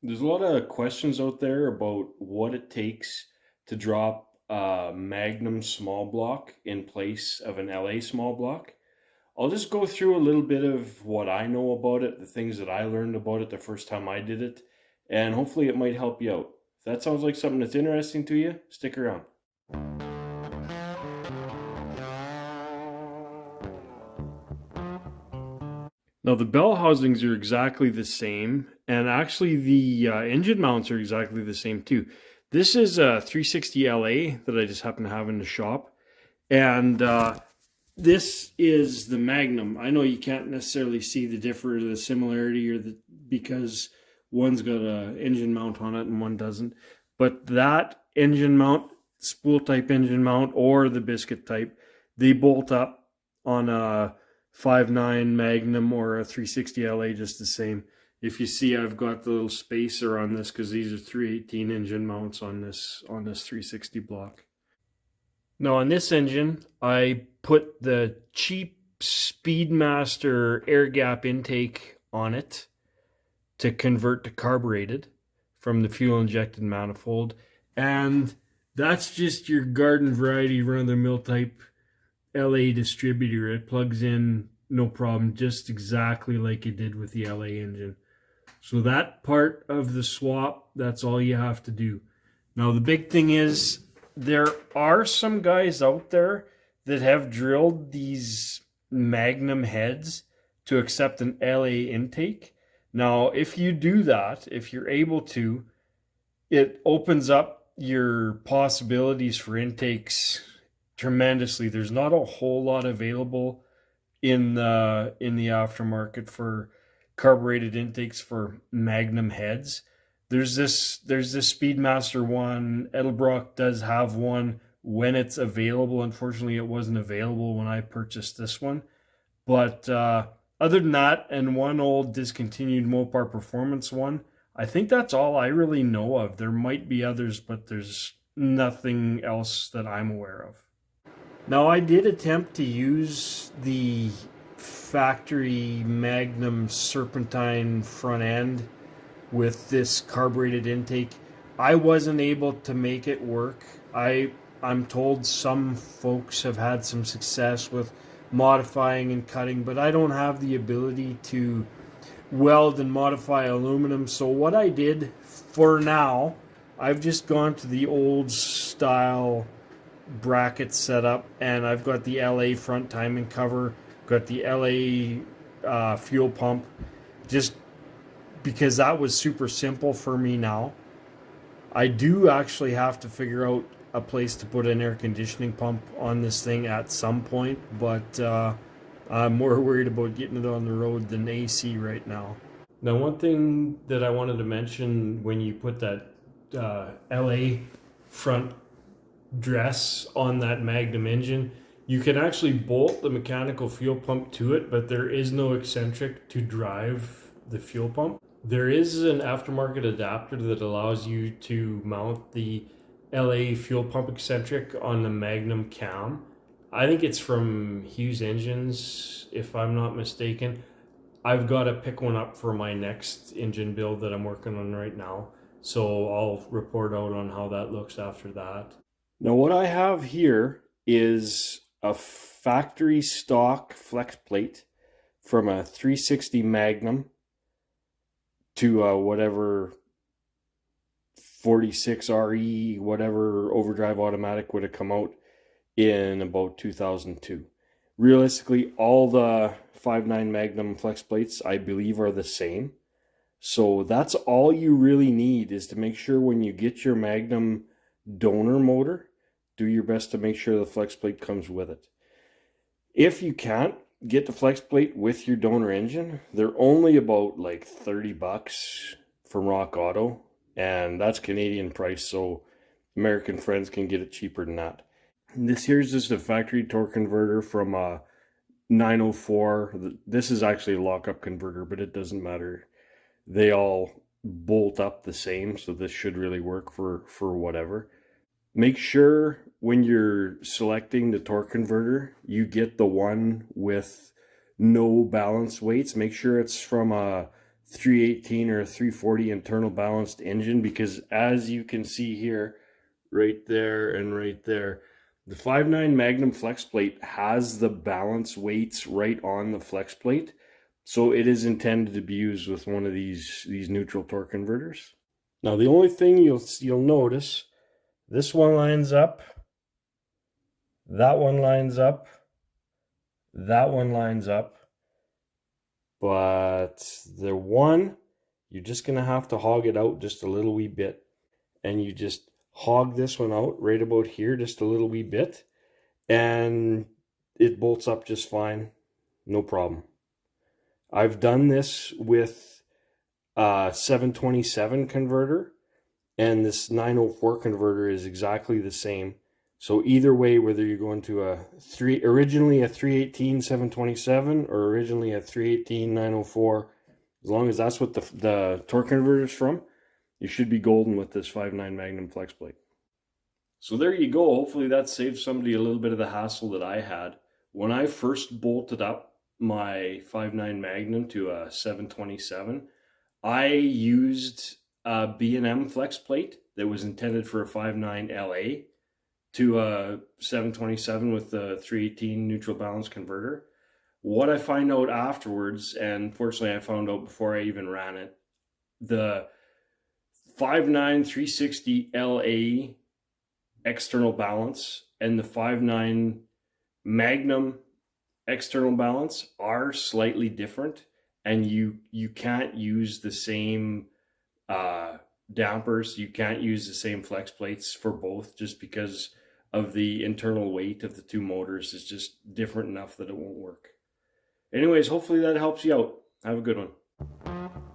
There's a lot of questions out there about what it takes to drop a Magnum small block in place of an LA small block. I'll just go through a little bit of what I know about it, the things that I learned about it the first time I did it, and hopefully it might help you out. If that sounds like something that's interesting to you, stick around. Now the bell housings are exactly the same, and actually the engine mounts are exactly the same too. This is a 360 LA that I just happen to have in the shop, and this is the Magnum. I know you can't necessarily see the similarity, because one's got a engine mount on it and one doesn't, but that engine mount, spool type engine mount, or the biscuit type, they bolt up on a 5.9 Magnum or a 360 LA just the same. If you see, I've got the little spacer on this because these are 318 engine mounts on this 360 block. Now on this engine, I put the cheap Speedmaster air gap intake on it to convert to carbureted from the fuel injected manifold, and that's just your garden variety run-of-the-mill type LA distributor. It plugs in no problem, just exactly like it did with the LA engine. So that part of the swap, that's all you have to do. Now the big thing is, there are some guys out there that have drilled these Magnum heads to accept an LA intake. Now, if you do that, if you're able to, it opens up your possibilities for intakes tremendously. There's not a whole lot available in the aftermarket for carbureted intakes for Magnum heads. There's this Speedmaster one. Edelbrock does have one when it's available. Unfortunately, it wasn't available when I purchased this one. But other than that, and one old discontinued Mopar Performance one, I think that's all I really know of. There might be others, but there's nothing else that I'm aware of. Now, I did attempt to use the factory Magnum Serpentine front end with this carbureted intake. I wasn't able to make it work. I'm told some folks have had some success with modifying and cutting, but I don't have the ability to weld and modify aluminum. So what I did for now, I've just gone to the old style bracket setup, and I've got the LA front timing cover, got the LA fuel pump, just because that was super simple for me now. I do actually have to figure out a place to put an air conditioning pump on this thing at some point, but I'm more worried about getting it on the road than AC right now. Now, one thing that I wanted to mention, when you put that LA front dress on that Magnum engine, you can actually bolt the mechanical fuel pump to it, but there is no eccentric to drive the fuel pump. There is an aftermarket adapter that allows you to mount the LA fuel pump eccentric on the Magnum cam. I think it's from Hughes Engines, if I'm not mistaken. I've got to pick one up for my next engine build that I'm working on right now. So I'll report out on how that looks after that. Now, what I have here is a factory stock flex plate from a 360 Magnum to whatever 46RE, whatever overdrive automatic would have come out in about 2002. Realistically, all the 5.9 Magnum flex plates, I believe, are the same. So that's all you really need, is to make sure when you get your Magnum donor motor, do your best to make sure the flex plate comes with it. If you can't get the flex plate with your donor engine, they're only about like $30 from Rock Auto, and that's Canadian price, so American friends can get it cheaper than that. And this here's just a factory torque converter from a 904. This is actually a lockup converter, but it doesn't matter. They all bolt up the same, so this should really work for whatever. Make sure when you're selecting the torque converter, you get the one with no balance weights. Make sure it's from a 318 or a 340 internal balanced engine, because as you can see here, right there and right there, the 5.9 Magnum flex plate has the balance weights right on the flex plate. So it is intended to be used with one of these neutral torque converters. Now the only thing you'll notice, this one lines up, that one lines up, that one lines up, but the one, you're just gonna have to hog it out just a little wee bit, and you just hog this one out right about here just a little wee bit, and it bolts up just fine, no problem. I've done this with a 727 converter, and this 904 converter is exactly the same. So either way, whether you're going to originally a 318 727 or originally a 318 904, as long as that's what the torque converter is from, you should be golden with this 5.9 Magnum flex plate. So there you go. Hopefully that saves somebody a little bit of the hassle that I had. When I first bolted up my 5.9 Magnum to a 727, I used a B&M flex plate that was intended for a 5.9 LA to a 727 with the 318 neutral balance converter. What I find out afterwards, and fortunately I found out before I even ran it, the 5.9 360 LA external balance and the 5.9 Magnum external balance are slightly different, and you can't use the same dampers, you can't use the same flex plates for both, just because of the internal weight of the two motors is just different enough that it won't work. Anyways, hopefully that helps you out. Have a good one.